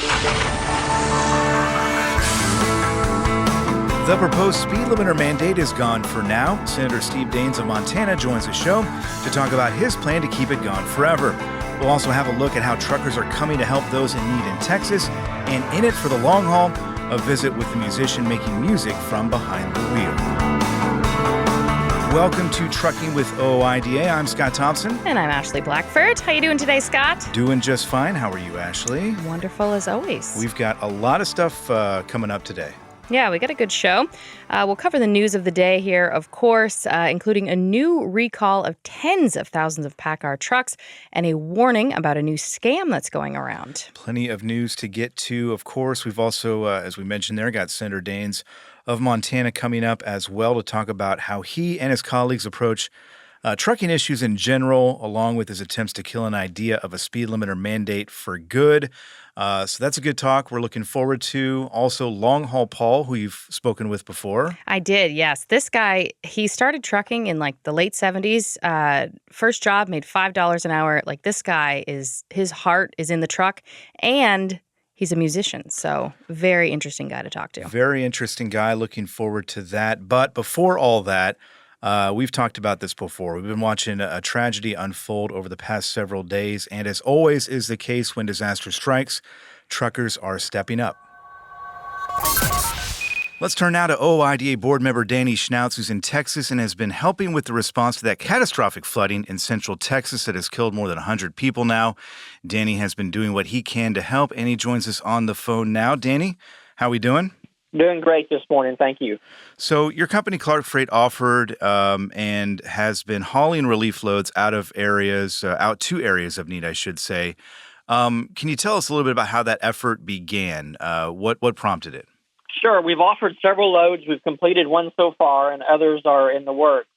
The proposed speed limiter mandate is gone for now. Senator Steve Daines of Montana joins the show to talk about his plan to keep it gone forever. We'll also have a look at how truckers are coming to help those in need in Texas. And in it for the long haul, a visit with the musician making music from behind the wheel. Welcome to Trucking with OOIDA. I'm Scott Thompson. And I'm Ashley Blackford. How you doing today, Scott? Doing just fine. How are you, Ashley? Wonderful as always. We've got a lot of stuff coming up today. Yeah, we got a good show. We'll cover the news of the day here, of course, including a new recall of tens of thousands of PACCAR trucks and a warning about a new scam that's going around. Plenty of news to get to, of course. We've also, as we mentioned there, got Senator Daines of Montana coming up as well to talk about how he and his colleagues approach trucking issues in general, along with his attempts to kill an idea of a speed limiter mandate for good. So that's a good talk we're looking forward to. Also, Long Haul Paul, who you've spoken with before. I did, yes. This guy, he started trucking in like the late 70s. First job, made $5 an hour. Like this guy, his heart is in the truck, and he's a musician. So very interesting guy to talk to. Very interesting guy. Looking forward to that. But before all that, we've talked about this before. We've been watching a tragedy unfold over the past several days, and as always is the case when disaster strikes, truckers are stepping up. Let's turn now to OOIDA board member Danny Schnauz, who's in Texas and has been helping with the response to that catastrophic flooding in central Texas that has killed more than 100 people now. Danny has been doing what he can to help, and he joins us on the phone now. Danny, how are we doing? Doing great this morning. Thank you. So your company, Clark Freight, offered and has been hauling relief loads out to areas of need, I should say. Can you tell us a little bit about how that effort began? What prompted it? Sure. We've offered several loads. We've completed one so far, and others are in the works.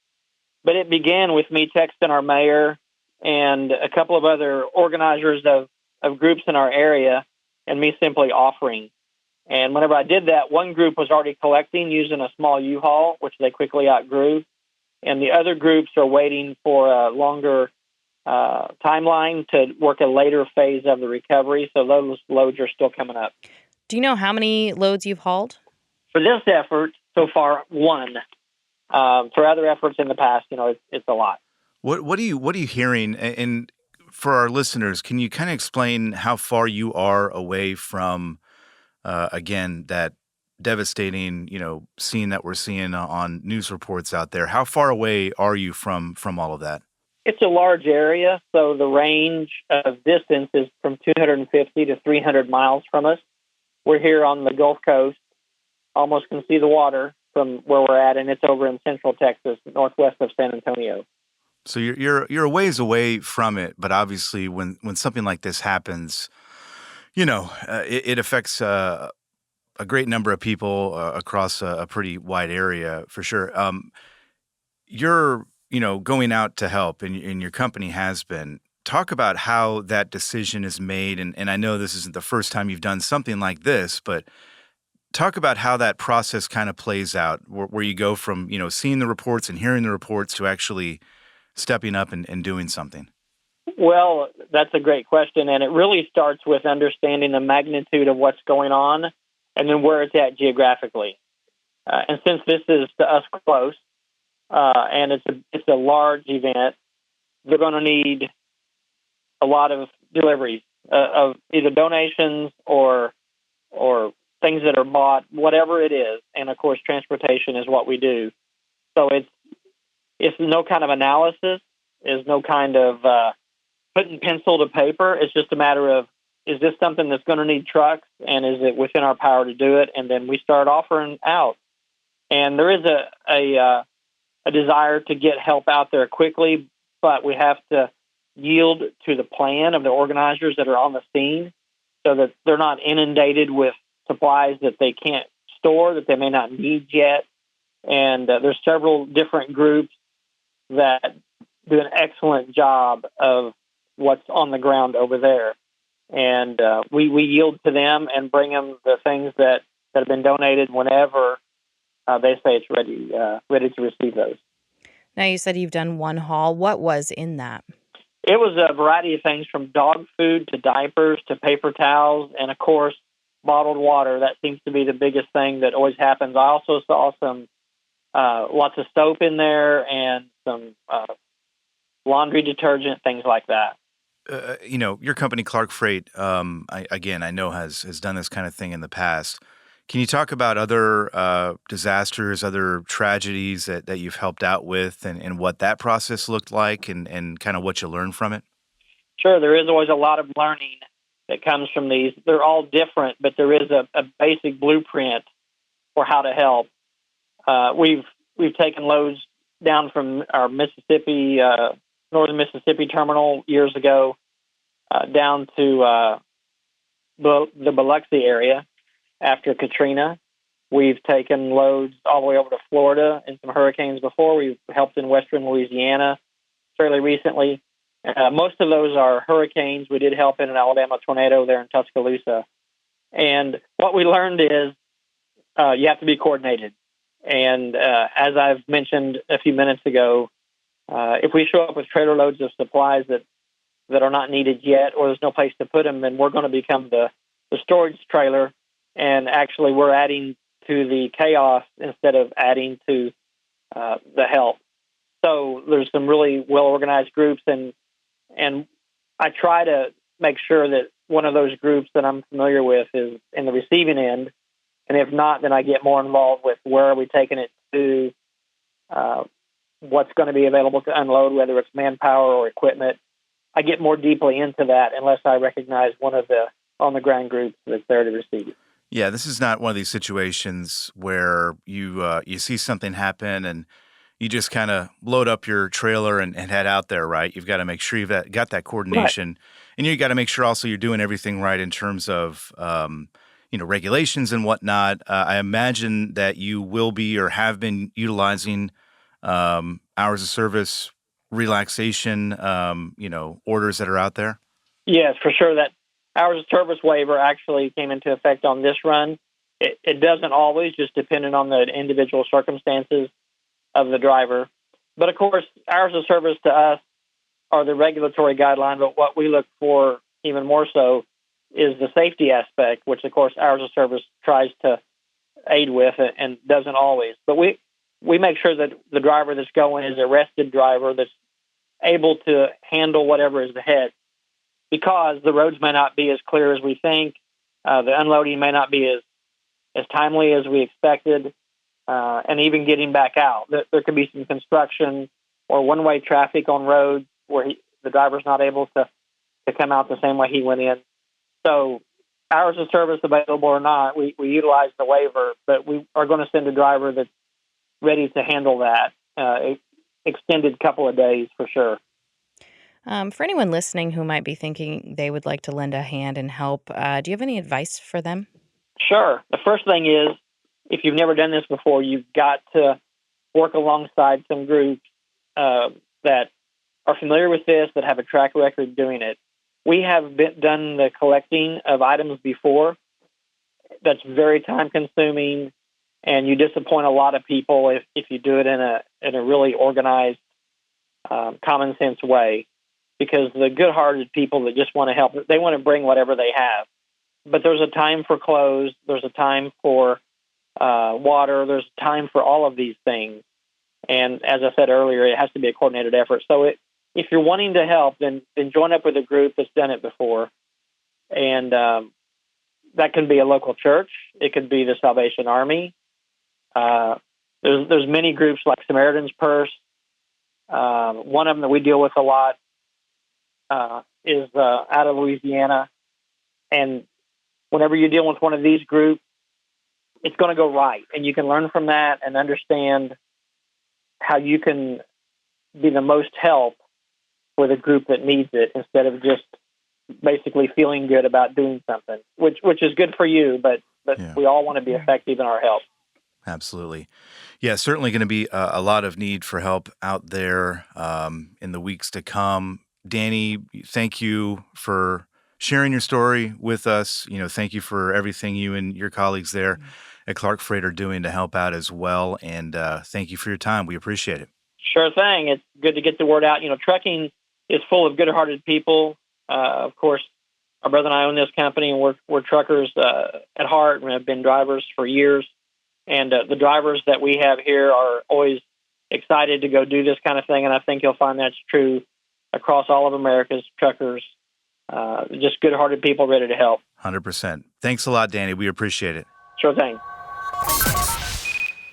But it began with me texting our mayor and a couple of other organizers of groups in our area, and me simply offering. And whenever I did that, one group was already collecting using a small U-Haul, which they quickly outgrew. And the other groups are waiting for a longer timeline to work a later phase of the recovery. So those loads are still coming up. Do you know how many loads you've hauled? For this effort, so far, one. For other efforts in the past, it's a lot. What are you hearing? And for our listeners, can you kind of explain how far you are away from again, that devastating, scene that we're seeing on news reports out there? How far away are you from all of that? It's a large area, so the range of distance is from 250 to 300 miles from us. We're here on the Gulf Coast, almost can see the water from where we're at, and it's over in central Texas, northwest of San Antonio. So you're a ways away from it, but obviously when something like this happens, it affects a great number of people across a pretty wide area, for sure. You're, going out to help, and your company has been. Talk about how that decision is made, and I know this isn't the first time you've done something like this, but talk about how that process kind of plays out, where you go from, seeing the reports and hearing the reports to actually stepping up and doing something. Well, that's a great question, and it really starts with understanding the magnitude of what's going on and then where it's at geographically. And since this is to us close, and it's a large event, they're going to need a lot of deliveries of either donations or things that are bought, whatever it is. And, of course, transportation is what we do. So it's no kind of analysis, is no kind of putting pencil to paper. It's just a matter of, is this something that's going to need trucks, and is it within our power to do it? And then we start offering out. And there is a desire to get help out there quickly, but we have to yield to the plan of the organizers that are on the scene so that they're not inundated with supplies that they can't store, that they may not need yet. And there's several different groups that do an excellent job of what's on the ground over there. And we yield to them and bring them the things that have been donated whenever they say it's ready to receive those. Now, you said you've done one haul. What was in that? It was a variety of things from dog food to diapers to paper towels, and of course, bottled water. That seems to be the biggest thing that always happens. I also saw some lots of soap in there and some laundry detergent, things like that. Your company, Clark Freight, I know has done this kind of thing in the past. Can you talk about other disasters, other tragedies that you've helped out with, and what that process looked like, and kind of what you learned from it? Sure, there is always a lot of learning that comes from these. They're all different, but there is a basic blueprint for how to help. We've taken loads down from our Mississippi, northern Mississippi terminal years ago, down to the Biloxi area after Katrina. We've taken loads all the way over to Florida in some hurricanes before. We've helped in western Louisiana fairly recently. Most of those are hurricanes. We did help in an Alabama tornado there in Tuscaloosa. And what we learned is you have to be coordinated. And as I've mentioned a few minutes ago, if we show up with trailer loads of supplies that are not needed yet, or there's no place to put them, then we're going to become the storage trailer. And actually, we're adding to the chaos instead of adding to the help. So there's some really well-organized groups, and I try to make sure that one of those groups that I'm familiar with is in the receiving end. And if not, then I get more involved with where are we taking it to, what's going to be available to unload, whether it's manpower or equipment. I get more deeply into that unless I recognize one of the on-the-ground groups that's there to receive it. Yeah, this is not one of these situations where you see something happen and you just kind of load up your trailer and head out there, right? You've got to make sure you've got that coordination, right. And you got to make sure also you're doing everything right in terms of regulations and whatnot. I imagine that you will be or have been utilizing hours of service relaxation, orders that are out there. Yes, for sure. That hours of service waiver actually came into effect on this run. It doesn't always, just depending on the individual circumstances of the driver. But of course, hours of service to us are the regulatory guideline, but what we look for even more so is the safety aspect, which of course hours of service tries to aid with and doesn't always. But we make sure that the driver that's going is a rested driver that's able to handle whatever is ahead, because the roads may not be as clear as we think. The unloading may not be as timely as we expected, and even getting back out. There could be some construction or one-way traffic on roads where the driver's not able to come out the same way he went in. So hours of service available or not, we utilize the waiver, but we are going to send a driver that's ready to handle that extended couple of days for sure. For anyone listening who might be thinking they would like to lend a hand and help, do you have any advice for them? Sure. The first thing is, if you've never done this before, you've got to work alongside some groups that are familiar with this, that have a track record doing it. We have done the collecting of items before. That's very time-consuming, and you disappoint a lot of people if you do it in a really organized, common-sense way. Because the good-hearted people that just want to help, they want to bring whatever they have. But there's a time for clothes, there's a time for water, there's a time for all of these things. And as I said earlier, it has to be a coordinated effort. So if you're wanting to help, then join up with a group that's done it before. And that can be a local church. It could be the Salvation Army. There's many groups like Samaritan's Purse. One of them that we deal with a lot is out of Louisiana. And whenever you deal with one of these groups, it's going to go right. And you can learn from that and understand how you can be the most help for the group that needs it, instead of just basically feeling good about doing something, which is good for you, but yeah. We all want to be effective in our help. Absolutely. Yeah, certainly going to be a lot of need for help out there in the weeks to come. Danny, thank you for sharing your story with us. Thank you for everything you and your colleagues there at Clark Freight are doing to help out as well. And thank you for your time. We appreciate it. Sure thing. It's good to get the word out. Trucking is full of good-hearted people. Of course, our brother and I own this company, and we're truckers at heart, and have been drivers for years. And the drivers that we have here are always excited to go do this kind of thing, and I think you'll find that's true across all of America's truckers. Just good-hearted people ready to help. 100%. Thanks a lot, Danny. We appreciate it. Sure thing.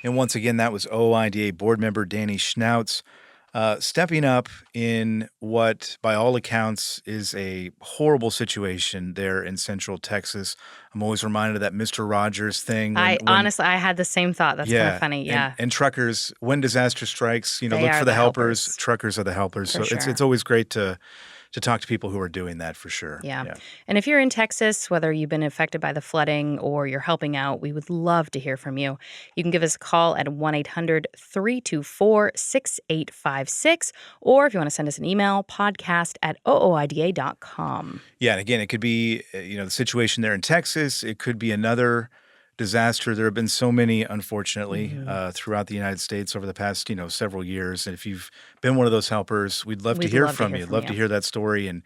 And once again, that was OOIDA board member Danny Schnautz, stepping up in what, by all accounts, is a horrible situation there in Central Texas. I'm always reminded of that Mr. Rogers thing. Honestly, I had the same thought. That's kind of funny. Yeah. And truckers, when disaster strikes, They look are for the the helpers. helpers. Truckers are the helpers. For So sure. it's always great to talk to people who are doing that, for sure. Yeah. And if you're in Texas, whether you've been affected by the flooding or you're helping out, we would love to hear from you. You can give us a call at 1-800-324-6856, or if you want to send us an email, podcast@ooida.com. Yeah, and again, it could be, the situation there in Texas. It could be another disaster. There have been so many, unfortunately, throughout the United States over the past, several years. And if you've been one of those helpers, we'd love to hear from you. Love to hear that story and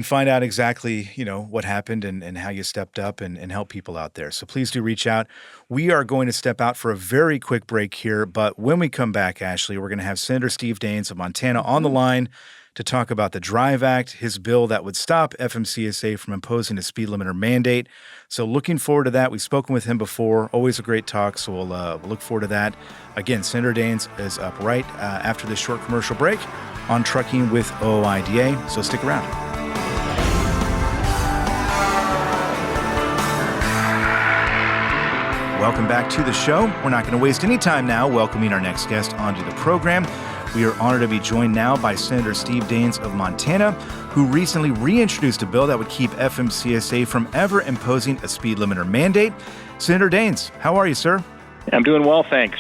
find out exactly, what happened and how you stepped up and help people out there. So please do reach out. We are going to step out for a very quick break here. But when we come back, Ashley, we're going to have Senator Steve Daines of Montana on the line to talk about the DRIVE Act, his bill that would stop FMCSA from imposing a speed limiter mandate. So looking forward to that. We've spoken with him before. Always a great talk, so we'll look forward to that. Again, Senator Daines is up right after this short commercial break on Trucking with OOIDA, so stick around. Welcome back to the show. We're not going to waste any time now welcoming our next guest onto the program. We are honored to be joined now by Senator Steve Daines of Montana, who recently reintroduced a bill that would keep FMCSA from ever imposing a speed limiter mandate. Senator Daines, how are you, sir? I'm doing well, thanks.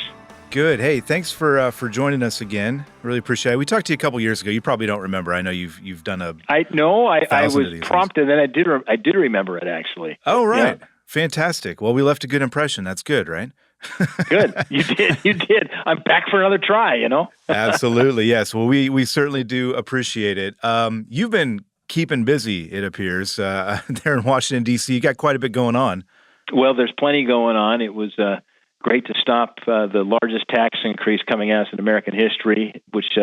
Good. Hey, thanks for joining us again. Really appreciate it. We talked to you a couple years ago. You probably don't remember. I know you've done a. I was prompted, and I did remember it actually. Oh, right. Yeah. Fantastic. Well, we left a good impression. That's good, right? Good. You did. I'm back for another try, Absolutely, yes. Well, we certainly do appreciate it. You've been keeping busy, it appears, there in Washington, D.C. You got quite a bit going on. Well, there's plenty going on. It was great to stop the largest tax increase coming out in American history, which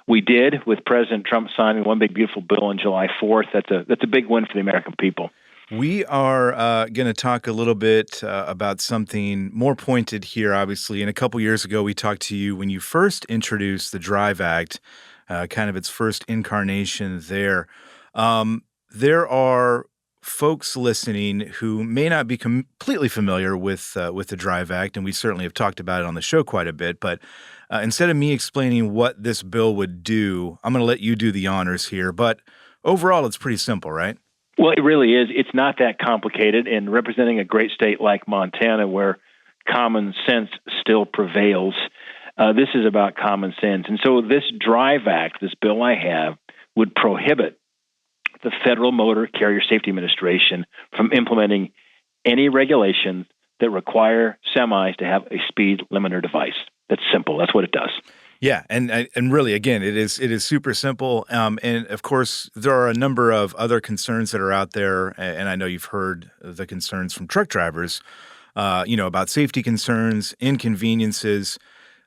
we did with President Trump signing one big, beautiful bill on July 4th. That's a big win for the American people. We are going to talk a little bit about something more pointed here, obviously. And a couple years ago, we talked to you when you first introduced the DRIVE Act, kind of its first incarnation there. There are folks listening who may not be completely familiar with the DRIVE Act, and we certainly have talked about it on the show quite a bit. But instead of me explaining what this bill would do, I'm going to let you do the honors here. But overall, it's pretty simple, right? Well, it really is. It's not that complicated. And representing a great state like Montana, where common sense still prevails, this is about common sense. And so this DRIVE Act, this bill I have, would prohibit the Federal Motor Carrier Safety Administration from implementing any regulations that require semis to have a speed limiter device. That's simple. That's what it does. Yeah, and really, again, it is super simple. And of course, there are a number of other concerns that are out there, and I know you've heard the concerns from truck drivers, about safety concerns, inconveniences.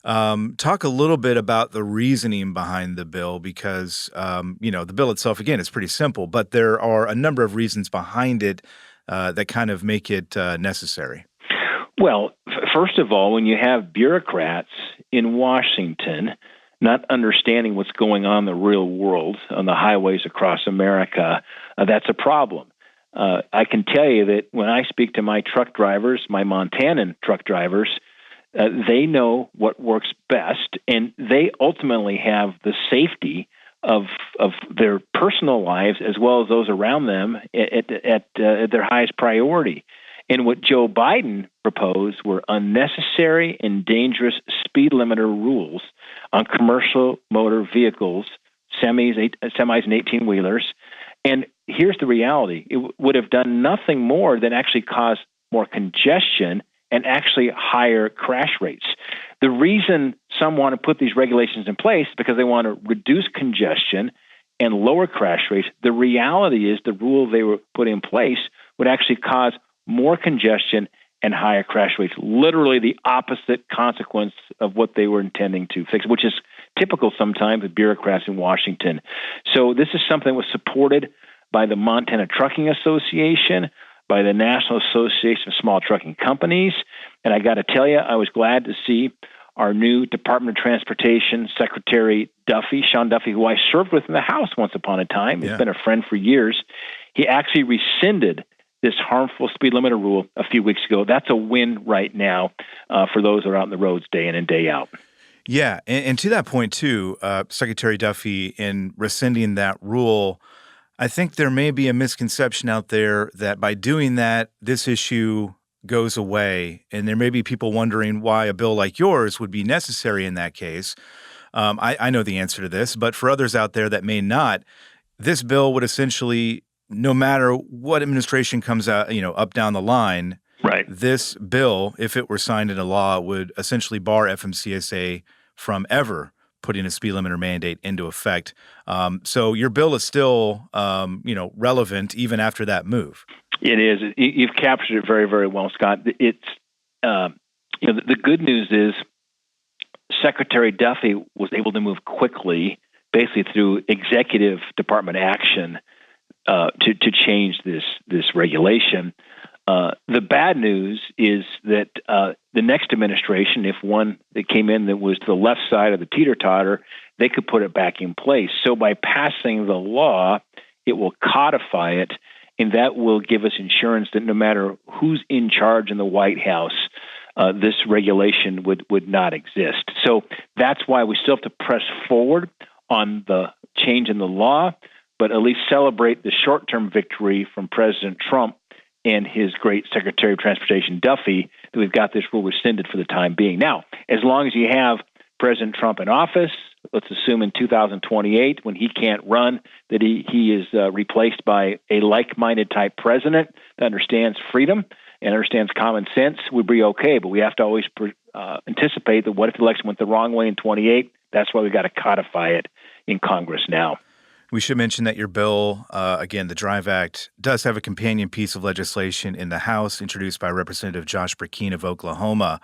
Talk a little bit about the reasoning behind the bill, because the bill itself, again, is pretty simple, but there are a number of reasons behind it that kind of make it necessary. Well, first of all, when you have bureaucrats in Washington not understanding what's going on in the real world on the highways across America, that's a problem. I can tell you that when I speak to my truck drivers, my Montanan truck drivers, they know what works best, and they ultimately have the safety of their personal lives as well as those around them at their highest priority. And what Joe Biden proposed were unnecessary and dangerous speed limiter rules on commercial motor vehicles, semis and 18-wheelers. And here's the reality. It would have done nothing more than actually cause more congestion and actually higher crash rates. The reason some want to put these regulations in place is because they want to reduce congestion and lower crash rates. The reality is the rule they were put in place would actually cause more congestion and higher crash rates, literally the opposite consequence of what they were intending to fix, which is typical sometimes with bureaucrats in Washington. So this is something that was supported by the Montana Trucking Association, by the National Association of Small Trucking Companies. And I got to tell you, I was glad to see our new Department of Transportation Secretary Duffy, Sean Duffy, who I served with in the House once upon a time. He's been a friend for years. He actually rescinded this harmful speed limiter rule a few weeks ago. That's a win right now for those that are out on the roads day in and day out. Yeah, and to that point too, Secretary Duffy, in rescinding that rule, I think there may be a misconception out there that by doing that, this issue goes away, and there may be people wondering why a bill like yours would be necessary in that case. I know the answer to this, but for others out there that may not, this bill would essentially, no matter what administration comes out, up down the line, right, this bill, if it were signed into law, would essentially bar FMCSA from ever putting a speed limiter mandate into effect. So your bill is still, relevant even after that move. It is. You've captured it very, very well, Scott. It's, the good news is Secretary Duffy was able to move quickly, basically through executive department action, to change this regulation. The bad news is that the next administration, if one that came in that was to the left side of the teeter-totter, they could put it back in place. So by passing the law, it will codify it, and that will give us insurance that no matter who's in charge in the White House, this regulation would not exist. So that's why we still have to press forward on the change in the law, but at least celebrate the short-term victory from President Trump and his great Secretary of Transportation, Duffy, that we've got this rule rescinded for the time being. Now, as long as you have President Trump in office, let's assume in 2028, when he can't run, that he is replaced by a like-minded type president that understands freedom and understands common sense, we'd be okay. But we have to always anticipate that what if the election went the wrong way in 28? That's why we've got to codify it in Congress now. We should mention that your bill, again, the DRIVE Act, does have a companion piece of legislation in the House introduced by Representative Josh Brecheen of Oklahoma.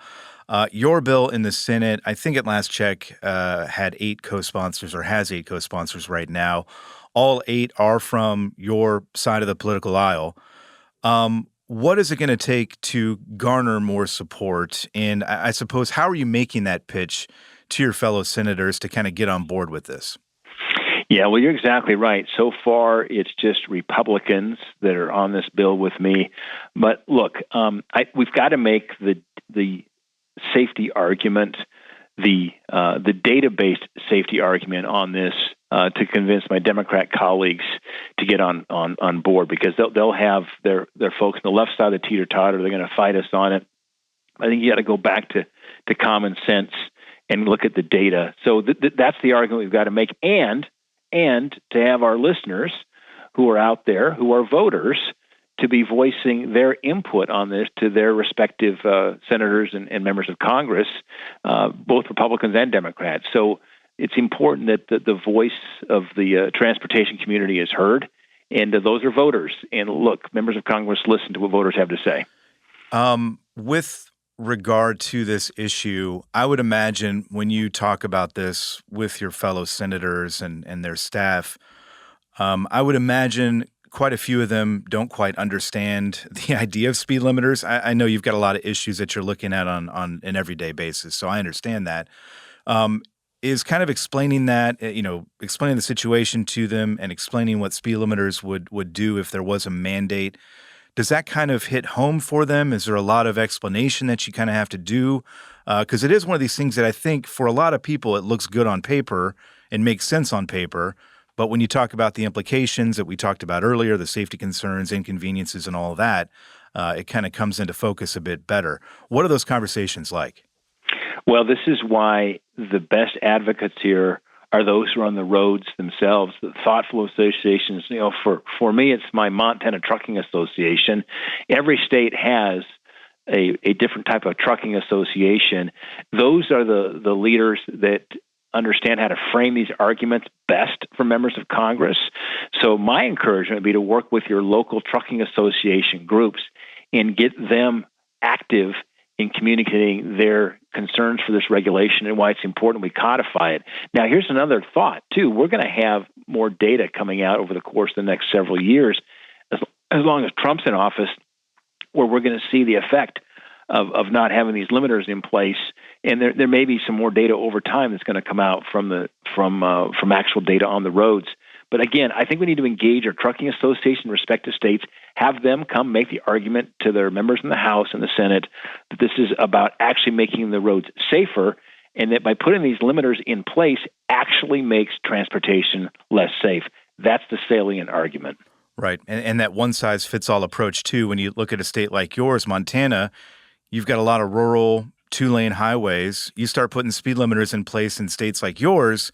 Your bill in the Senate, I think at last check, had 8 co-sponsors or has 8 co-sponsors right now. All 8 are from your side of the political aisle. What is it going to take to garner more support? And I suppose, how are you making that pitch to your fellow senators to kind of get on board with this? Yeah, well, you're exactly right. So far, it's just Republicans that are on this bill with me. But look, we've got to make the safety argument, the data-based safety argument on this to convince my Democrat colleagues to get on board, because they'll have their folks on the left side of the teeter-totter. They're going to fight us on it. I think you got to go back to common sense and look at the data. So that's the argument we've got to make, and to have our listeners who are out there, who are voters, to be voicing their input on this to their respective senators and members of Congress, both Republicans and Democrats. So it's important that the voice of the transportation community is heard, and those are voters. And look, members of Congress, listen to what voters have to say. With regard to this issue, I would imagine when you talk about this with your fellow senators and their staff, I would imagine quite a few of them don't quite understand the idea of speed limiters. I know you've got a lot of issues that you're looking at on an everyday basis, so I understand that. Is kind of explaining that, explaining the situation to them and explaining what speed limiters would do if there was a mandate. Does that kind of hit home for them? Is there a lot of explanation that you kind of have to do? Because it is one of these things that I think for a lot of people, it looks good on paper and makes sense on paper. But when you talk about the implications that we talked about earlier, the safety concerns, inconveniences, and all of that, it kind of comes into focus a bit better. What are those conversations like? Well, this is why the best advocates here are those who are on the roads themselves, the thoughtful associations. For me, it's my Montana Trucking Association. Every state has a different type of trucking association. Those are the leaders that understand how to frame these arguments best for members of Congress. So my encouragement would be to work with your local trucking association groups and get them active in communicating their concerns for this regulation and why it's important we codify it. Now, here's another thought, too. We're going to have more data coming out over the course of the next several years, as long as Trump's in office, where we're going to see the effect of not having these limiters in place, and there may be some more data over time that's going to come out from actual data on the roads. But again, I think we need to engage our trucking association in respective states, have them come make the argument to their members in the House and the Senate that this is about actually making the roads safer, and that by putting these limiters in place actually makes transportation less safe. That's the salient argument. Right. And that one-size-fits-all approach, too, when you look at a state like yours, Montana, you've got a lot of rural two-lane highways. You start putting speed limiters in place in states like yours,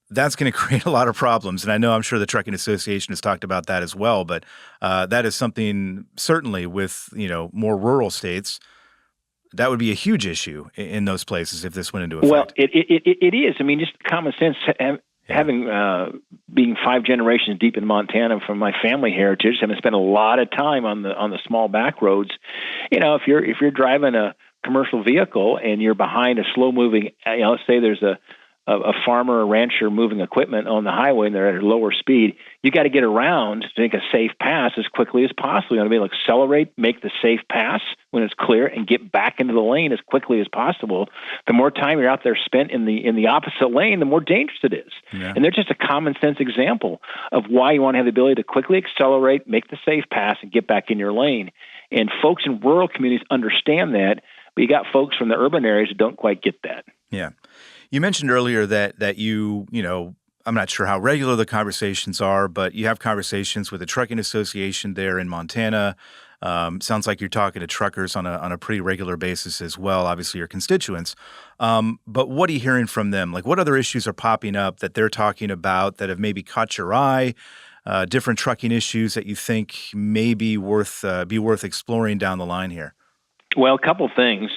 that's going to create a lot of problems. And I'm sure the Trucking Association has talked about that as well. But that is something certainly with, more rural states, that would be a huge issue in those places if this went into effect. Well, it is. I mean, just common sense. Having being 5 generations deep in Montana from my family heritage, having spent a lot of time on the small back roads, if you're driving a commercial vehicle and you're behind a slow moving, let's say there's a farmer or rancher moving equipment on the highway and they're at a lower speed, you got to get around to make a safe pass as quickly as possible. You want to be able to accelerate, make the safe pass when it's clear, and get back into the lane as quickly as possible. The more time you're out there spent in the opposite lane, the more dangerous it is. Yeah. And they're just a common sense example of why you want to have the ability to quickly accelerate, make the safe pass, and get back in your lane. And folks in rural communities understand that, but you got folks from the urban areas who don't quite get that. Yeah. You mentioned earlier that you I'm not sure how regular the conversations are, but you have conversations with the Trucking Association there in Montana. Sounds like you're talking to truckers on a pretty regular basis as well, obviously your constituents. But what are you hearing from them? Like, what other issues are popping up that they're talking about that have maybe caught your eye? Different trucking issues that you think may be worth exploring down the line here? Well, a couple things.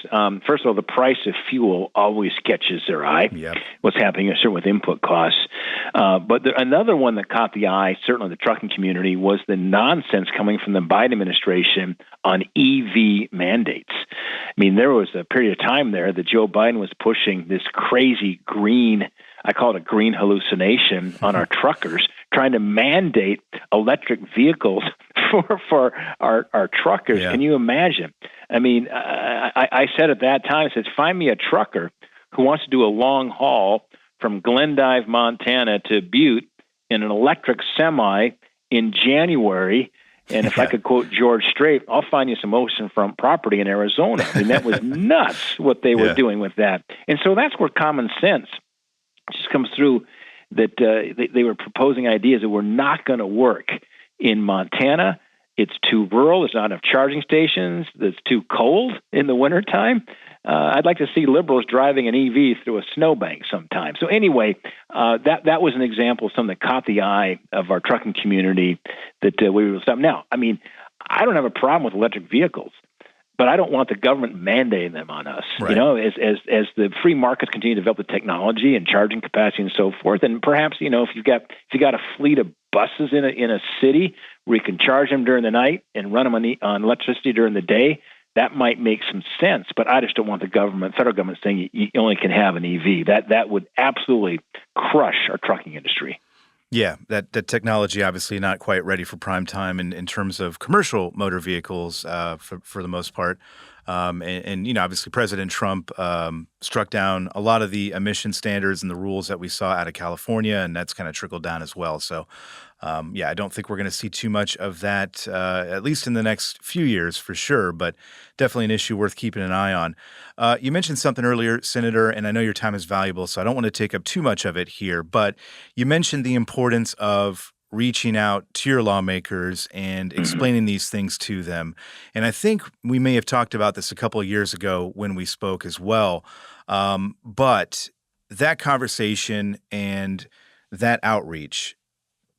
First of all, the price of fuel always catches their eye. Yep. What's happening certainly with input costs. But another one that caught the eye, certainly the trucking community, was the nonsense coming from the Biden administration on EV mandates. I mean, there was a period of time there that Joe Biden was pushing this crazy green, I call it a green hallucination, on our truckers, trying to mandate electric vehicles for our truckers. Yeah. Can you imagine? I mean, I said at that time, I said, find me a trucker who wants to do a long haul from Glendive, Montana to Butte in an electric semi in January. And if I could quote George Strait, I'll find you some oceanfront property in Arizona. I mean, that was nuts what they were doing with that. And so that's where common sense just comes through, that they were proposing ideas that were not going to work in Montana. It's too rural. There's not enough charging stations. It's too cold in the wintertime. I'd like to see liberals driving an EV through a snowbank sometime. So anyway, that was an example of something that caught the eye of our trucking community that we will stop. Now, I mean, I don't have a problem with electric vehicles, but I don't want the government mandating them on us. Right. As the free markets continue to develop the technology and charging capacity and so forth, and perhaps if you got a fleet of buses in a city where you can charge them during the night and run them on electricity during the day, that might make some sense. But I just don't want the federal government saying you only can have an EV. That would absolutely crush our trucking industry. Yeah, that technology obviously not quite ready for prime time in terms of commercial motor vehicles for the most part. And obviously President Trump struck down a lot of the emission standards and the rules that we saw out of California, and that's kind of trickled down as well. So, I don't think we're going to see too much of that, at least in the next few years for sure, but definitely an issue worth keeping an eye on. You mentioned something earlier, Senator, and I know your time is valuable, so I don't want to take up too much of it here, but you mentioned the importance of reaching out to your lawmakers and explaining these things to them. And I think we may have talked about this a couple of years ago when we spoke as well. But that conversation and that outreach,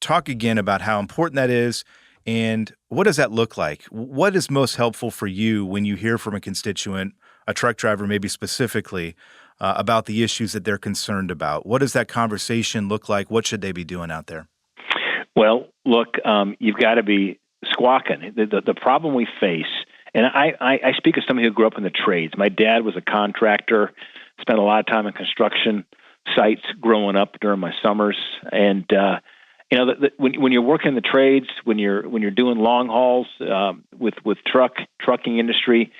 talk again about how important that is and what does that look like? What is most helpful for you when you hear from a constituent, a truck driver maybe specifically, about the issues that they're concerned about? What does that conversation look like? What should they be doing out there? Well, look, you've got to be squawking. The problem we face, and I speak as somebody who grew up in the trades. My dad was a contractor, spent a lot of time in construction sites growing up during my summers, and when you're working the trades, when you're doing long hauls with trucking industry,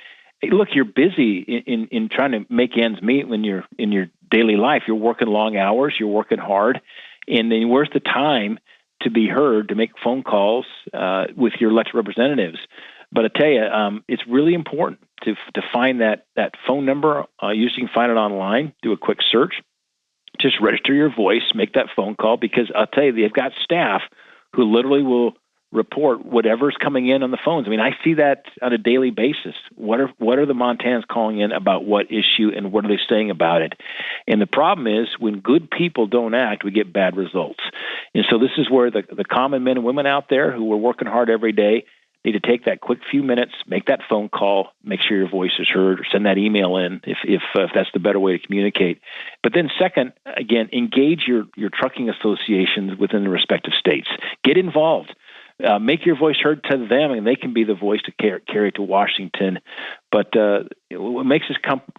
look, you're busy in trying to make ends meet when you're in your daily life. You're working long hours, you're working hard, and then where's the time to be heard, to make phone calls with your elected representatives? But I tell you, it's really important to find that phone number. Usually you can find it online, do a quick search. Just register your voice, make that phone call, because I'll tell you, they've got staff who literally will report whatever's coming in on the phones. I mean, I see that on a daily basis. What are the Montanans calling in about what issue, and what are they saying about it? And the problem is, when good people don't act, we get bad results. And so this is where the common men and women out there who are working hard every day need to take that quick few minutes, make that phone call, make sure your voice is heard, or send that email in if that's the better way to communicate. But then second, again, engage your trucking associations within the respective states. Get involved. Make your voice heard to them, and they can be the voice to carry to Washington. But what makes this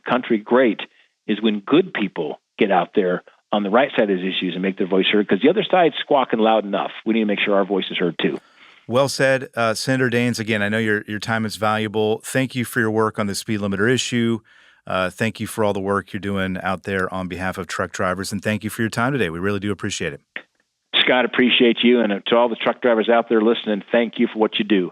country great is when good people get out there on the right side of these issues and make their voice heard, because the other side's squawking loud enough. We need to make sure our voice is heard too. Well said, Senator Daines. Again, I know your time is valuable. Thank you for your work on the speed limiter issue. Thank you for all the work you're doing out there on behalf of truck drivers, and thank you for your time today. We really do appreciate it. Scott, appreciate you, and to all the truck drivers out there listening, thank you for what you do.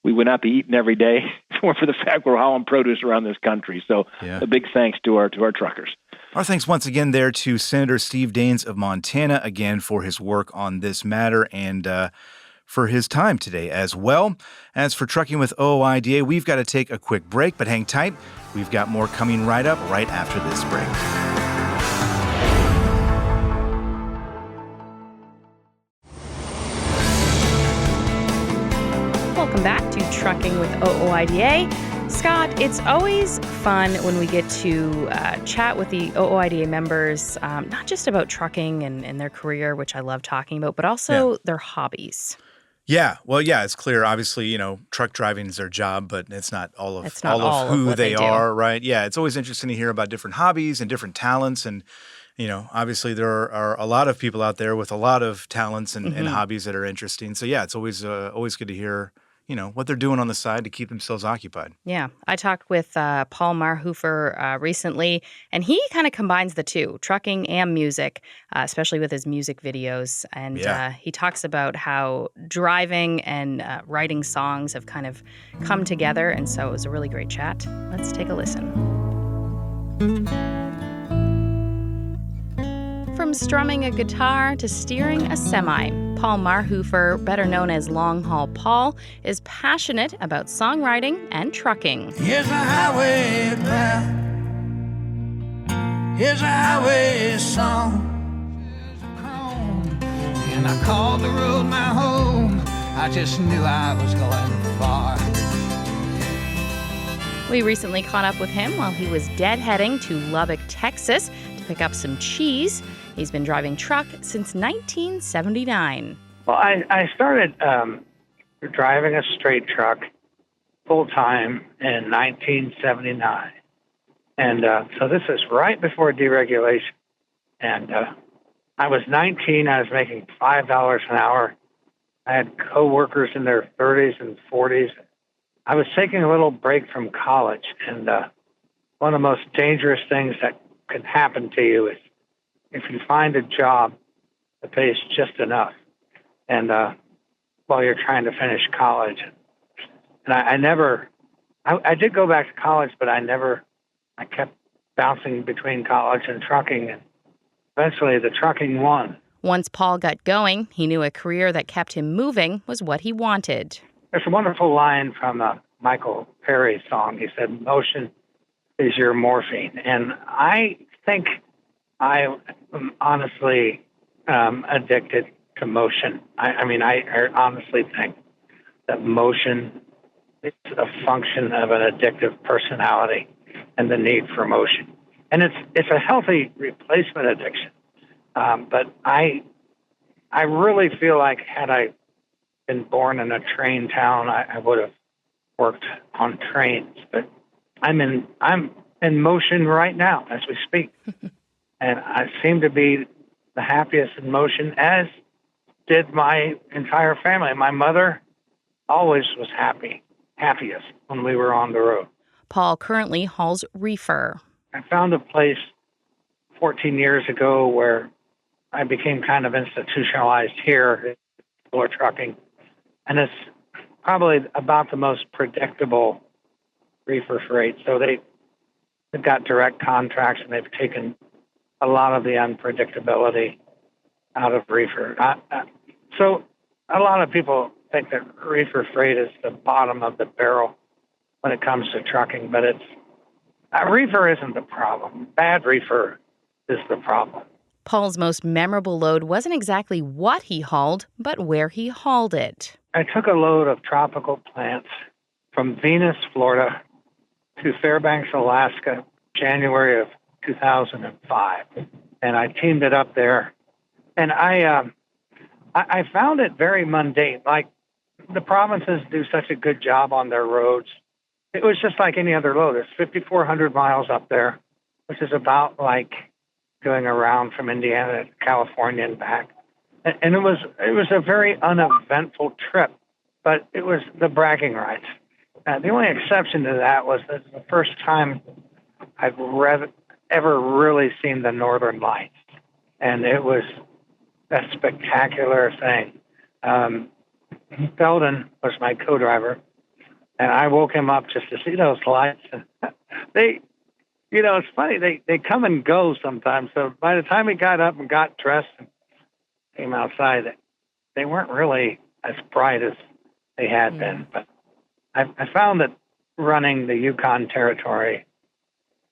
We went out to eating every day for the fact we're hauling produce around this country. So a big thanks to our truckers. Our thanks once again there to Senator Steve Daines of Montana, again, for his work on this matter and for his time today as well. As for Trucking with OOIDA, we've got to take a quick break, but hang tight. We've got more coming right up right after this break. Welcome back to Trucking with OOIDA. Scott, it's always fun when we get to chat with the OOIDA members, not just about trucking and their career, which I love talking about, but also their hobbies. Yeah, well, it's clear. Obviously, truck driving is their job, but it's not all of who they are, right? Yeah, it's always interesting to hear about different hobbies and different talents, and obviously there are a lot of people out there with a lot of talents and hobbies that are interesting. So it's always good to hear what they're doing on the side to keep themselves occupied. Yeah. I talked with Paul Marhoefer recently, and he kind of combines the two, trucking and music, especially with his music videos. And he talks about how driving and writing songs have kind of come together. And so it was a really great chat. Let's take a listen. From strumming a guitar to steering a semi, Paul Marhoefer, better known as Long Haul Paul, is passionate about songwriting and trucking. Here's a highway path. Here's a highway song. And I called the road my home. I just knew I was going far. We recently caught up with him while he was deadheading to Lubbock, Texas to pick up some cheese. He's been driving truck since 1979. Well, I started driving a straight truck full-time in 1979. And so this is right before deregulation. And I was 19. I was making $5 an hour. I had coworkers in their 30s and 40s. I was taking a little break from college. And one of the most dangerous things that could happen to you is if you find a job that pays just enough, and while you're trying to finish college, and I did go back to college, but I kept bouncing between college and trucking, and eventually the trucking won. Once Paul got going, he knew a career that kept him moving was what he wanted. There's a wonderful line from a Michael Perry song. He said, "Motion is your morphine," and I think I am honestly addicted to motion. I honestly think that motion is a function of an addictive personality and the need for motion. and it's a healthy replacement addiction. But I really feel like had I been born in a train town, I would have worked on trains. But I'm in motion right now as we speak, and I seem to be the happiest in motion, as did my entire family. My mother always was happiest when we were on the road. Paul currently hauls reefer. I found a place 14 years ago where I became kind of institutionalized here in trucking, and it's probably about the most predictable reefer freight. So they've got direct contracts, and they've taken a lot of the unpredictability out of reefer. So a lot of people think that reefer freight is the bottom of the barrel when it comes to trucking, but reefer isn't the problem. Bad reefer is the problem. Paul's most memorable load wasn't exactly what he hauled, but where he hauled it. I took a load of tropical plants from Venus, Florida to Fairbanks, Alaska, January of 2005. And I teamed it up there. And I found it very mundane. Like, the provinces do such a good job on their roads. It was just like any other load. It's 5,400 miles up there, which is about like going around from Indiana to California and back. And it was a very uneventful trip, but it was the bragging rights. The only exception to that was that the first time I've ever really seen the Northern Lights, and it was a spectacular thing. Belden was my co-driver, and I woke him up just to see those lights. They, it's funny, they come and go sometimes. So by the time he got up and got dressed and came outside, they weren't really as bright as they had been. But I found that running the Yukon Territory,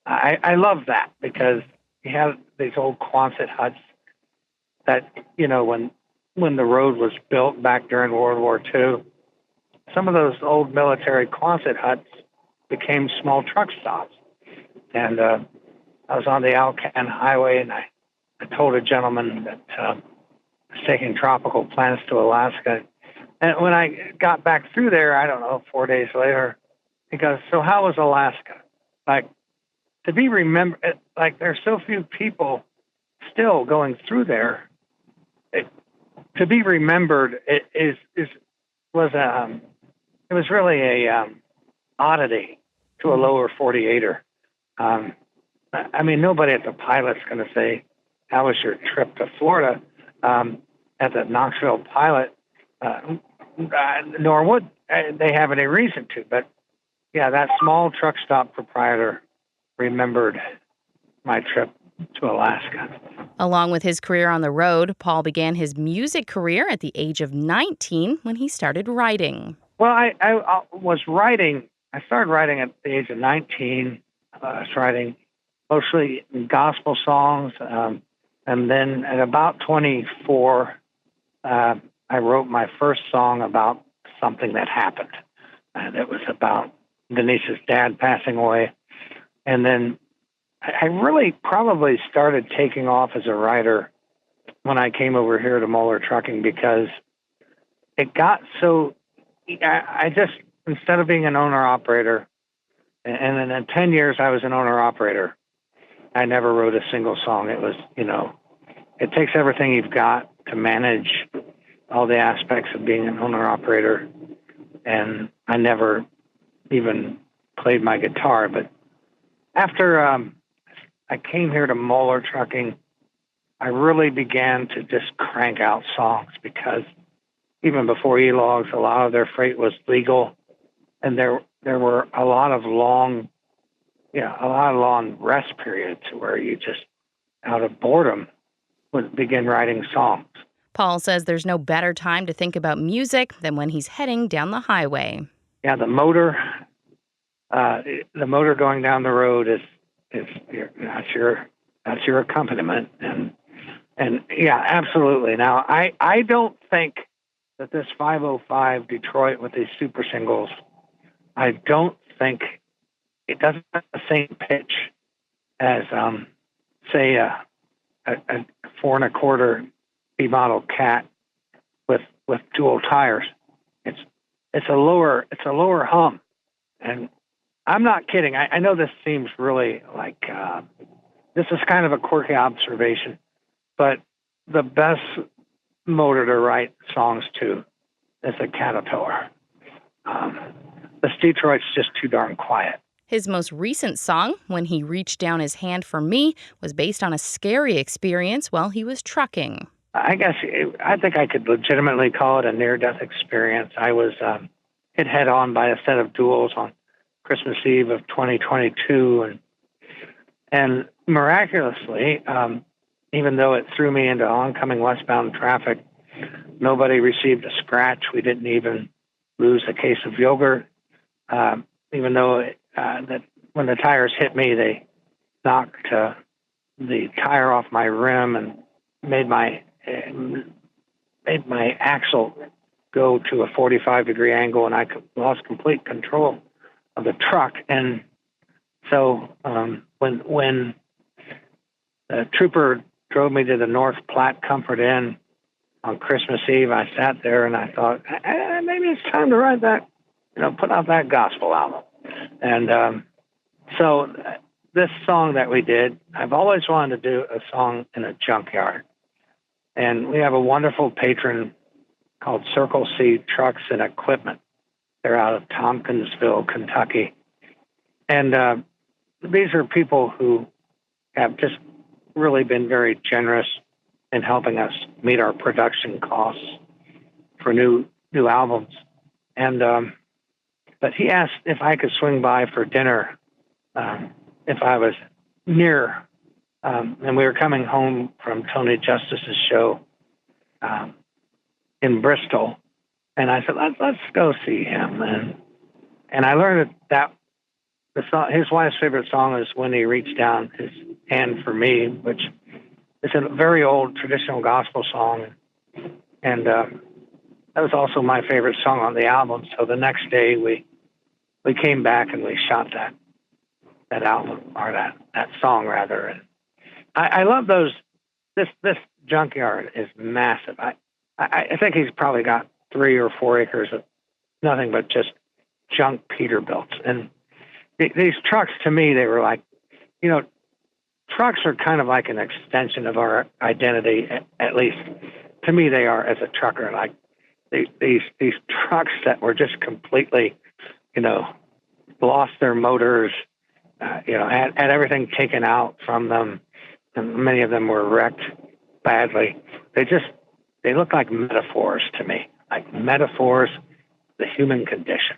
I love that, because you have these old Quonset huts that, when the road was built back during World War II, some of those old military Quonset huts became small truck stops. And I was on the Alcan Highway, and I told a gentleman that was taking tropical plants to Alaska. And when I got back through there, I don't know, 4 days later, he goes, "So how was Alaska?" Like, to be remembered, like, there's so few people still going through there. To be remembered was really a oddity to a lower 48er. I mean, nobody at the pilot's going to say, "How was your trip to Florida?" At the Knoxville pilot, nor would they have any reason to. But yeah, that small truck stop proprietor remembered my trip to Alaska. Along with his career on the road, Paul began his music career at the age of 19 when he started writing. Well, I was writing. I started writing at the age of 19. I was writing mostly gospel songs. And then at about 24, I wrote my first song about something that happened. And it was about Denise's dad passing away. And then I really probably started taking off as a writer when I came over here to Moeller Trucking, because it got so, I just, instead of being an owner-operator, and then in 10 years I was an owner-operator, I never wrote a single song. It was, it takes everything you've got to manage all the aspects of being an owner-operator, and I never even played my guitar. But after I came here to Moeller Trucking, I really began to just crank out songs, because even before e-logs, a lot of their freight was legal, and there were a lot of long rest periods where you just, out of boredom, would begin writing songs. Paul says there's no better time to think about music than when he's heading down the highway. Yeah, the motor going down the road that's your accompaniment, and yeah, absolutely. Now, I don't think that this 505 Detroit with these super singles, I don't think it doesn't have the same pitch as, say, a 4 1/4 B model cat with dual tires. It's a lower hum, and I'm not kidding. I know this seems really like this is kind of a quirky observation, but the best motor to write songs to is a Caterpillar. This Detroit's just too darn quiet. His most recent song, When He Reached Down His Hand for Me, was based on a scary experience while he was trucking. I think I could legitimately call it a near-death experience. I was hit head-on by a set of duels on Christmas Eve of 2022, and miraculously, even though it threw me into oncoming westbound traffic, nobody received a scratch. We didn't even lose a case of yogurt, even though that when the tires hit me, they knocked the tire off my rim and made my axle go to a 45-degree angle, and I lost complete control of the truck. And so when the trooper drove me to the North Platte Comfort Inn on Christmas Eve, I sat there and I thought, maybe it's time to write that, put out that gospel album. And so this song that we did, I've always wanted to do a song in a junkyard. And we have a wonderful patron called Circle C Trucks and Equipment. They're out of Tompkinsville, Kentucky. And these are people who have just really been very generous in helping us meet our production costs for new albums. And but he asked if I could swing by for dinner if I was near. And we were coming home from Tony Justice's show in Bristol, and I said, let's go see him. And I learned that the song, his wife's favorite song is When He Reached Down His Hand for Me, which is a very old traditional gospel song. And that was also my favorite song on the album. So the next day we came back and we shot that album, or that song rather. And I love those. This junkyard is massive. I think he's probably got 3 or 4 acres of nothing but just junk Peterbilts. And these trucks, to me, they were like, trucks are kind of like an extension of our identity. At least to me, they are as a trucker. Like these trucks that were just completely, lost their motors, had everything taken out from them. And many of them were wrecked badly. They look like metaphors to me, like metaphors of the human condition.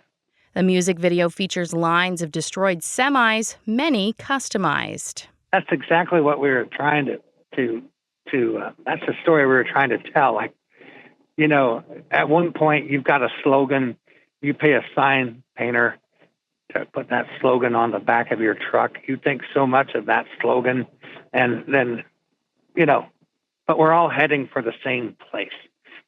The music video features lines of destroyed semis, many customized. That's exactly what we were trying to that's the story we were trying to tell. Like, at one point you've got a slogan, you pay a sign painter to put that slogan on the back of your truck. You think so much of that slogan, and then, but we're all heading for the same place.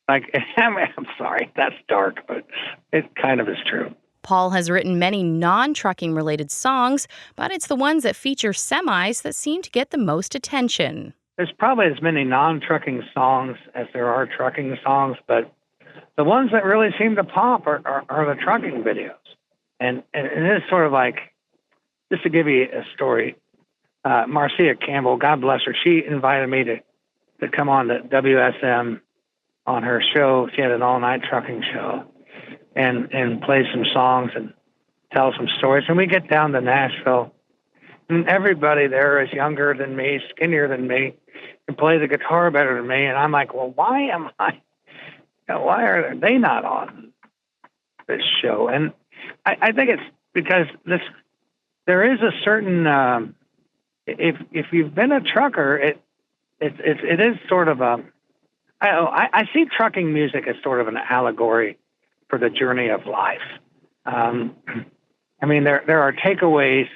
Like, I'm sorry, that's dark, but it kind of is true. Paul has written many non-trucking related songs, but it's the ones that feature semis that seem to get the most attention. There's probably as many non-trucking songs as there are trucking songs, but the ones that really seem to pop are the trucking videos. And it is sort of like, just to give you a story, Marcia Campbell, God bless her, she invited me to come on to WSM on her show. She had an all-night trucking show and play some songs and tell some stories. And we get down to Nashville, and everybody there is younger than me, skinnier than me, can play the guitar better than me. And I'm like, well, why are they not on this show? And I think it's because there is a certain if you've been a trucker, it is sort of a I see trucking music as sort of an allegory for the journey of life. I mean, there are takeaways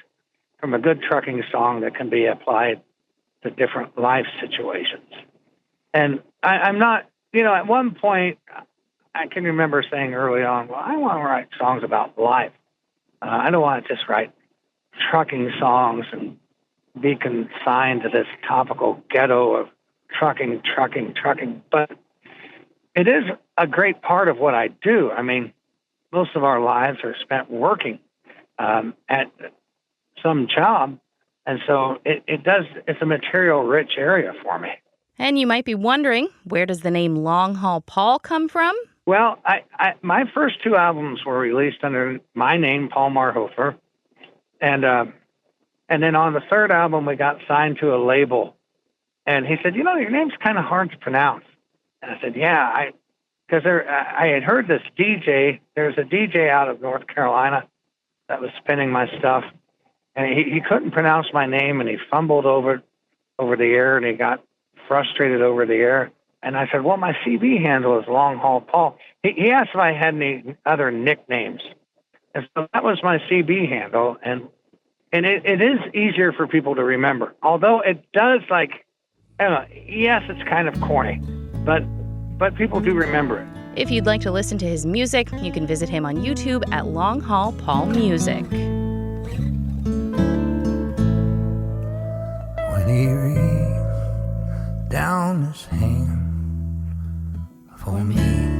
from a good trucking song that can be applied to different life situations. And I'm not, at one point, I can remember saying early on, well, I want to write songs about life. I don't want to just write trucking songs and be consigned to this topical ghetto of trucking. But it is a great part of what I do. I mean, most of our lives are spent working at some job. And so it's a material-rich area for me. And you might be wondering, where does the name Long Haul Paul come from? Well, my first 2 albums were released under my name, Paul Marhofer. And then on the 3rd album, we got signed to a label. And he said, your name's kind of hard to pronounce. And I said, yeah, because I had heard this DJ. There's a DJ out of North Carolina that was spinning my stuff. And he couldn't pronounce my name, and he fumbled over the air, and he got frustrated over the air. And I said, well, my CB handle is Long Haul Paul. He asked if I had any other nicknames. And so that was my CB handle. And it is easier for people to remember. Although it does, yes, it's kind of corny, but people do remember it. If you'd like to listen to his music, you can visit him on YouTube at Long Haul Paul Music. When he reached down his hand for me,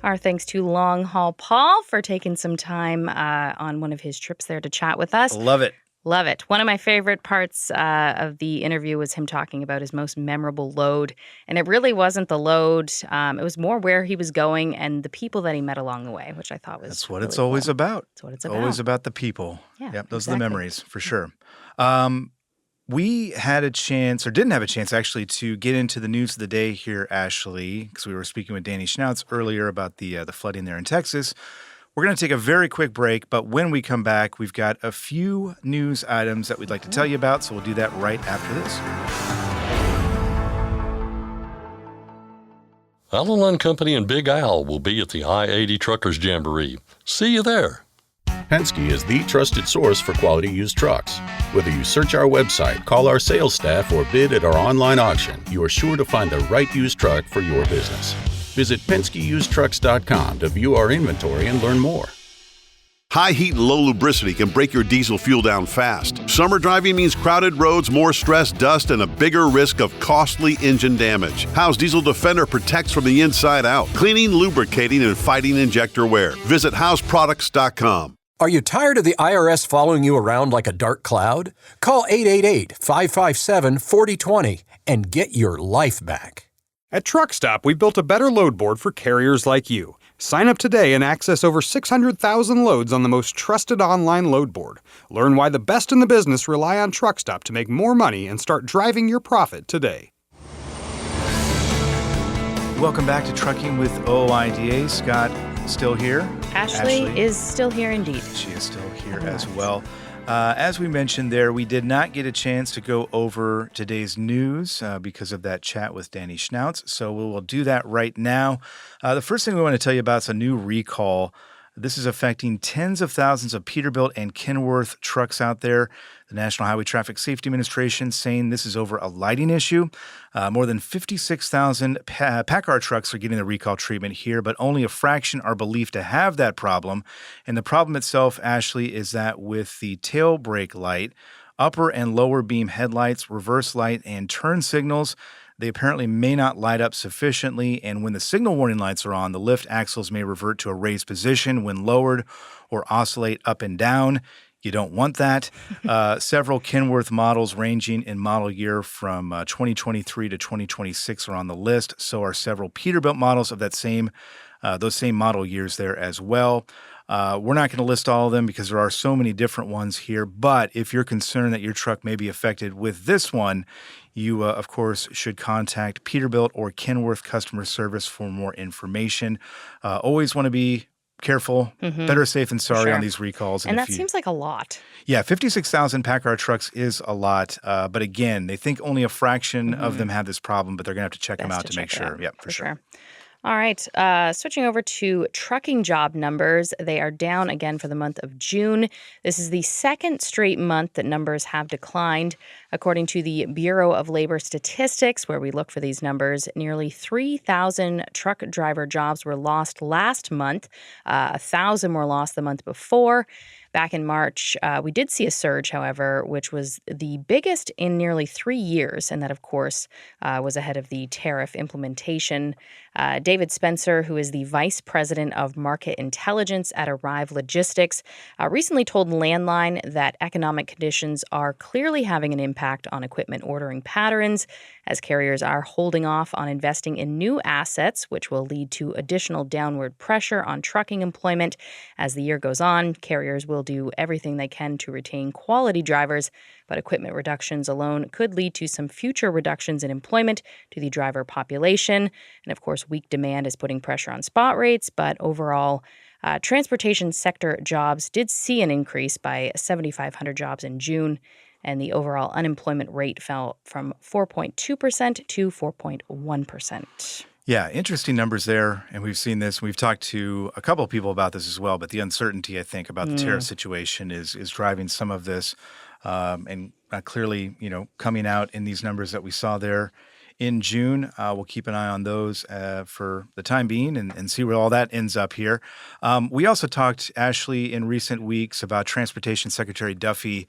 Our thanks to Long Haul Paul for taking some time on one of his trips there to chat with us. Love it. Love it. One of my favorite parts of the interview was him talking about his most memorable load. And it really wasn't the load. It was more where he was going and the people that he met along the way, which I thought was That's what really it's always cool. about. That's what it's about. Always about the people. Yeah, Yep, those are exactly. the memories for sure. We had a chance, or didn't have a chance actually, to get into the news of the day here, Ashley, because we were speaking with Danny Schnautz earlier about the flooding there in Texas. We're going to take a very quick break, but when we come back, we've got a few news items that we'd like to tell you about, so we'll do that right after this. Allen & Company and Big Al will be at the I-80 Truckers Jamboree. See you there. Penske is the trusted source for quality used trucks. Whether you search our website, call our sales staff, or bid at our online auction, you are sure to find the right used truck for your business. Visit PenskeUsedTrucks.com to view our inventory and learn more. High heat and low lubricity can break your diesel fuel down fast. Summer driving means crowded roads, more stress, dust, and a bigger risk of costly engine damage. How's Diesel Defender protects from the inside out, cleaning, lubricating, and fighting injector wear. Visit houseproducts.com. Are you tired of the IRS following you around like a dark cloud? Call 888-557-4020 and get your life back. At Truck Stop, we built a better load board for carriers like you. Sign up today and access over 600,000 loads on the most trusted online load board. Learn why the best in the business rely on Truck Stop to make more money and start driving your profit today. Welcome back to Trucking with OOIDA. Scott still here. Ashley is still here indeed. She is still here as well. As we mentioned there, we did not get a chance to go over today's news because of that chat with Danny Schnautz, so we will do that right now. The first thing we want to tell you about is a new recall. This is affecting tens of thousands of Peterbilt and Kenworth trucks out there. The National Highway Traffic Safety Administration saying this is over a lighting issue. More than 56,000 Packard trucks are getting the recall treatment here, but only a fraction are believed to have that problem. And the problem itself, Ashley, is that with the tail brake light, upper and lower beam headlights, reverse light, and turn signals, they apparently may not light up sufficiently, and when the signal warning lights are on, the lift axles may revert to a raised position when lowered or oscillate up and down. You don't want that. Several Kenworth models ranging in model year from 2023 to 2026 are on the list. So are several Peterbilt models of those same model years there as well. We're not going to list all of them because there are so many different ones here. But if you're concerned that your truck may be affected with this one, you, of course, should contact Peterbilt or Kenworth customer service for more information. Always want to be careful. Mm-hmm. Better safe than sorry on these recalls. And that seems like a lot. Yeah, 56,000 Packard trucks is a lot. But again, they think only a fraction of them have this problem, but they're going to have to check them out to make sure. Yeah, for sure. All right. Switching over to trucking job numbers, they are down again for the month of June. This is the second straight month that numbers have declined. According to the Bureau of Labor Statistics, where we look for these numbers, nearly 3,000 truck driver jobs were lost last month. 1,000 were lost the month before. Back in March, we did see a surge, however, which was the biggest in nearly 3 years. And that, of course, was ahead of the tariff implementation. David Spencer, who is the vice president of market intelligence at Arrive Logistics, recently told Landline that economic conditions are clearly having an impact on equipment ordering patterns, as carriers are holding off on investing in new assets, which will lead to additional downward pressure on trucking employment. As the year goes on, carriers will do everything they can to retain quality drivers, but equipment reductions alone could lead to some future reductions in employment to the driver population. And of course, weak demand is putting pressure on spot rates, but overall, transportation sector jobs did see an increase by 7,500 jobs in June, and the overall unemployment rate fell from 4.2% to 4.1%. Yeah, interesting numbers there. And we've seen this. We've talked to a couple of people about this as well. But the uncertainty, I think, about the tariff situation is driving some of this. And clearly, coming out in these numbers that we saw there in June. We'll keep an eye on those for the time being and see where all that ends up here. We also talked, Ashley, in recent weeks about Transportation Secretary Duffy,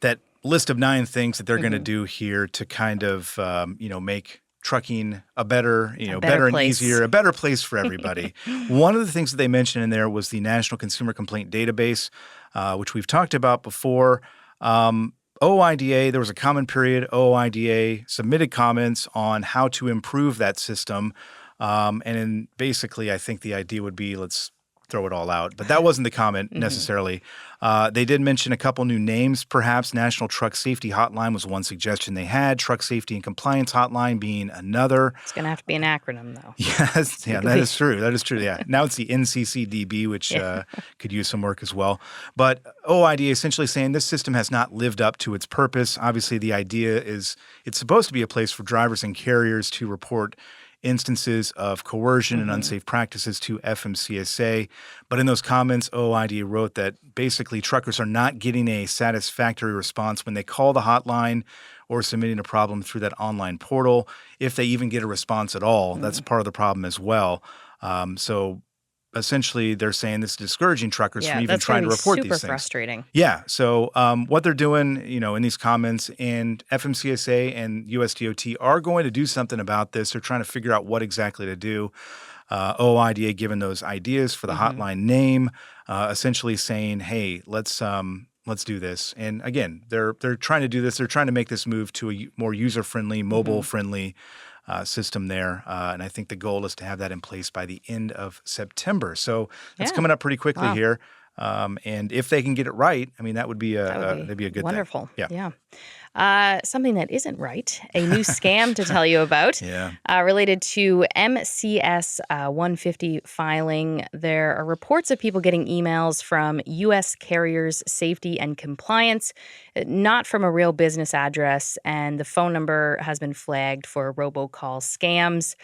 that list of 9 things that they're going to do here to kind of, make trucking a better, better and easier, a better place for everybody. One of the things that they mentioned in there was the National Consumer Complaint Database, which we've talked about before. OOIDA, there was a comment period. OOIDA submitted comments on how to improve that system. Basically, I think the idea would be let's throw it all out. But that wasn't the comment necessarily. They did mention a couple new names, perhaps. National Truck Safety Hotline was one suggestion they had. Truck Safety and Compliance Hotline being another. It's going to have to be an acronym, though. Yes, yeah, that is true. That is true, yeah. Now it's the NCCDB, which could use some work as well. But OOIDA essentially saying this system has not lived up to its purpose. Obviously, the idea is it's supposed to be a place for drivers and carriers to report instances of coercion and unsafe practices to FMCSA. But in those comments, OOIDA wrote that basically truckers are not getting a satisfactory response when they call the hotline or submitting a problem through that online portal. If they even get a response at all, that's part of the problem as well. So essentially, they're saying this is discouraging truckers from even trying to report these things. Super frustrating. Yeah. So what they're doing, in these comments, and FMCSA and USDOT are going to do something about this. They're trying to figure out what exactly to do. OOIDA given those ideas for the hotline name, essentially saying, "Hey, let's do this." And again, they're trying to do this. They're trying to make this move to a more user-friendly, mobile-friendly system there. And I think the goal is to have that in place by the end of September. So that's coming up pretty quickly here. And if they can get it right, I mean, that'd be a good wonderful thing. Yeah. Something that isn't right, a new scam to tell you about, related to MCS 150 filing. There are reports of people getting emails from U.S. Carriers Safety and Compliance, not from a real business address, and the phone number has been flagged for robocall scams.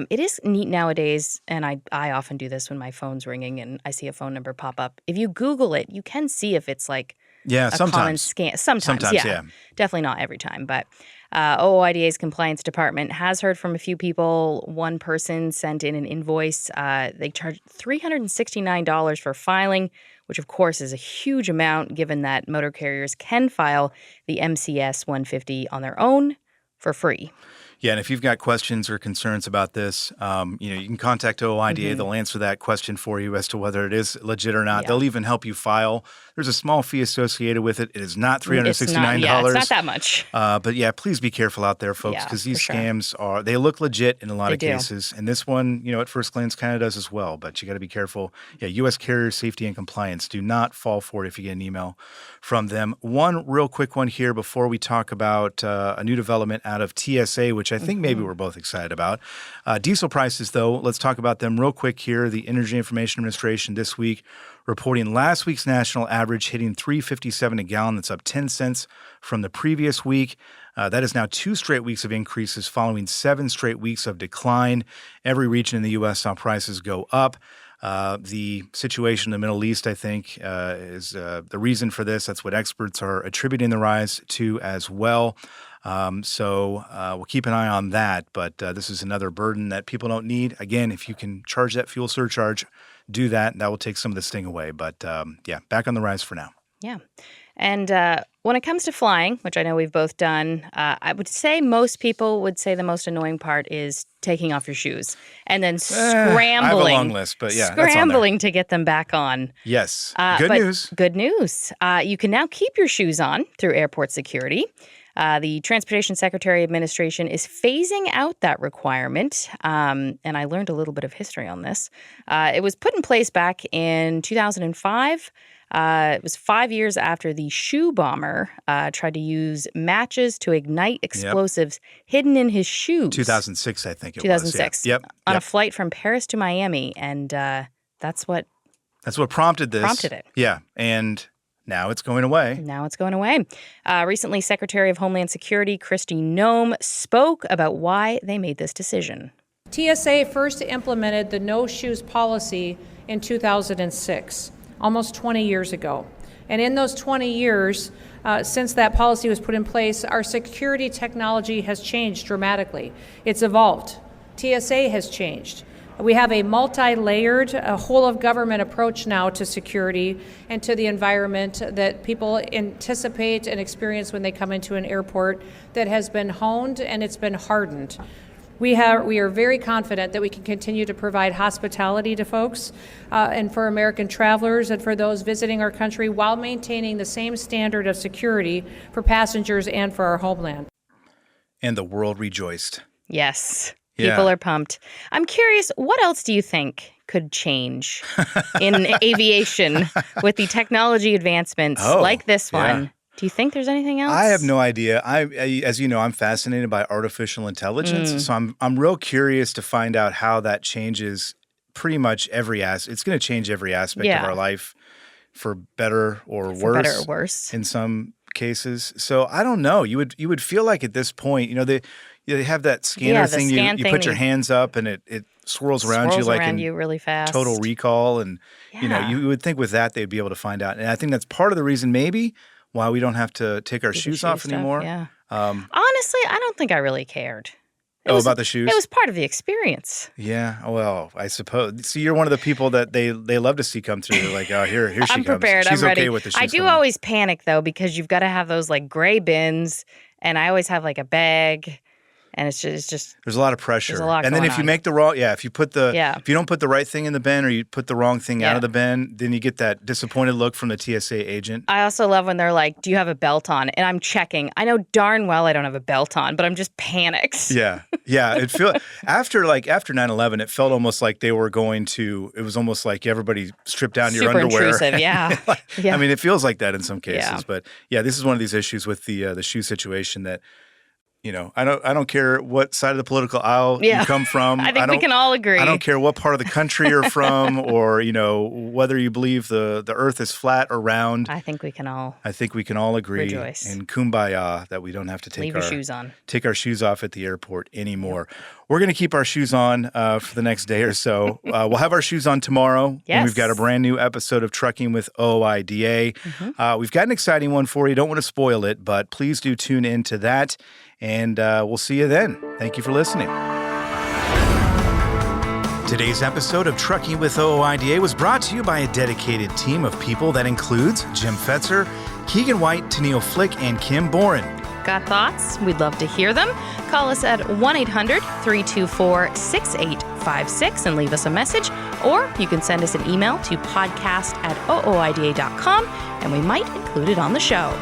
It is neat nowadays, and I often do this when my phone's ringing and I see a phone number pop up. If you Google it, you can see if it's like a common scam. Sometimes, yeah. Definitely not every time. But OOIDA's compliance department has heard from a few people. One person sent in an invoice. They charged $369 for filing, which of course is a huge amount given that motor carriers can file the MCS 150 on their own for free. Yeah, and if you've got questions or concerns about this, you can contact OOIDA. They'll answer that question for you as to whether it is legit or not. They'll even help you file. There's a small fee associated with it. It is not $369. It's not that much. But yeah, please be careful out there, folks, because these scams they look legit in a lot of cases. And this one, at first glance kind of does as well. But you got to be careful. Yeah, U.S. Carrier Safety and Compliance. Do not fall for it if you get an email from them. One real quick one here before we talk about a new development out of TSA, which I think maybe we're both excited about. Diesel prices, though, let's talk about them real quick here. The Energy Information Administration this week reporting last week's national average hitting $3.57 a gallon. That's up 10 cents from the previous week. That is now 2 straight weeks of increases following 7 straight weeks of decline. Every region in the U.S. saw prices go up. The situation in the Middle East, I think, is the reason for this. That's what experts are attributing the rise to as well. So we'll keep an eye on that. But this is another burden that people don't need. Again, if you can charge that fuel surcharge, do that. That will take some of the sting away. But back on the rise for now. Yeah. And when it comes to flying, which I know we've both done, I would say most people would say the most annoying part is taking off your shoes and then scrambling. I have a long list, but yeah, scrambling to get them back on. Yes. Good news. Good news. You can now keep your shoes on through airport security. The Transportation Secretary Administration is phasing out that requirement, and I learned a little bit of history on this. It was put in place back in 2005. It was 5 years after the shoe bomber tried to use matches to ignite explosives hidden in his shoes. 2006, I think it was. 2006. Yep. On a flight from Paris to Miami, and that's what prompted this. Prompted it. Yeah, and now it's going away. Now it's going away. Recently, Secretary of Homeland Security Kristi Noem spoke about why they made this decision. TSA first implemented the no shoes policy in 2006. Almost 20 years ago. And in those 20 years, since that policy was put in place, our security technology has changed dramatically. It's evolved. TSA has changed. We have a multi-layered, whole-of-government approach now to security and to the environment that people anticipate and experience when they come into an airport that has been honed and it's been hardened. We are very confident that we can continue to provide hospitality to folks and for American travelers and for those visiting our country while maintaining the same standard of security for passengers and for our homeland. And the world rejoiced. Yes. People are pumped. I'm curious, what else do you think could change in aviation with the technology advancements like this one? Yeah. Do you think there's anything else? I have no idea. As you know, I'm fascinated by artificial intelligence, so I'm real curious to find out how that changes pretty much every aspect. It's going to change every aspect of our life for better or worse. In some cases. So I don't know. You would feel like at this point, they have that scanner thing. You put your hands up and it swirls around you like in you really fast. Total Recall, and you would think with that they'd be able to find out. And I think that's part of the reason maybe why we don't have to take our shoes off anymore. Yeah. Honestly, I don't think I really cared. About the shoes? It was part of the experience. Yeah. Well, I suppose. See, you're one of the people that they love to see come through. They're like, oh, here she comes. I'm prepared. She's I'm ready. Okay with the shoes. I do always panic, though, because you've got to have those like gray bins, and I always have like a bag. And it's just there's a lot of pressure. There's a lot and then if you make the wrong, if you don't put the right thing in the bin or you put the wrong thing out of the bin, then you get that disappointed look from the TSA agent. I also love when they're like, "Do you have a belt on?" And I'm checking. I know darn well I don't have a belt on, but I'm just panicked. Yeah. It feel after 9/11, it felt almost like they were going to. It was almost like everybody stripped down Super your underwear. Intrusive, yeah. I mean, it feels like that in some cases, but this is one of these issues with the shoe situation that. I don't care what side of the political aisle you come from. I think we can all agree. I don't care what part of the country you're from or, whether you believe the earth is flat or round. I think we can all agree rejoice. And kumbaya that we don't have to take our shoes on. Take our shoes off at the airport anymore. Yep. We're going to keep our shoes on for the next day or so. We'll have our shoes on tomorrow. Yes. And we've got a brand new episode of Trucking with OOIDA. Mm-hmm. We've got an exciting one for you. Don't want to spoil it, but please do tune in to that. And we'll see you then. Thank you for listening. Today's episode of Trucking with OOIDA was brought to you by a dedicated team of people that includes Jim Fetzer, Keegan White, Tennille Flick, and Kim Boren. Got thoughts? We'd love to hear them. Call us at 1-800-324-6856 and leave us a message. Or you can send us an email to podcast@ooida.com and we might include it on the show.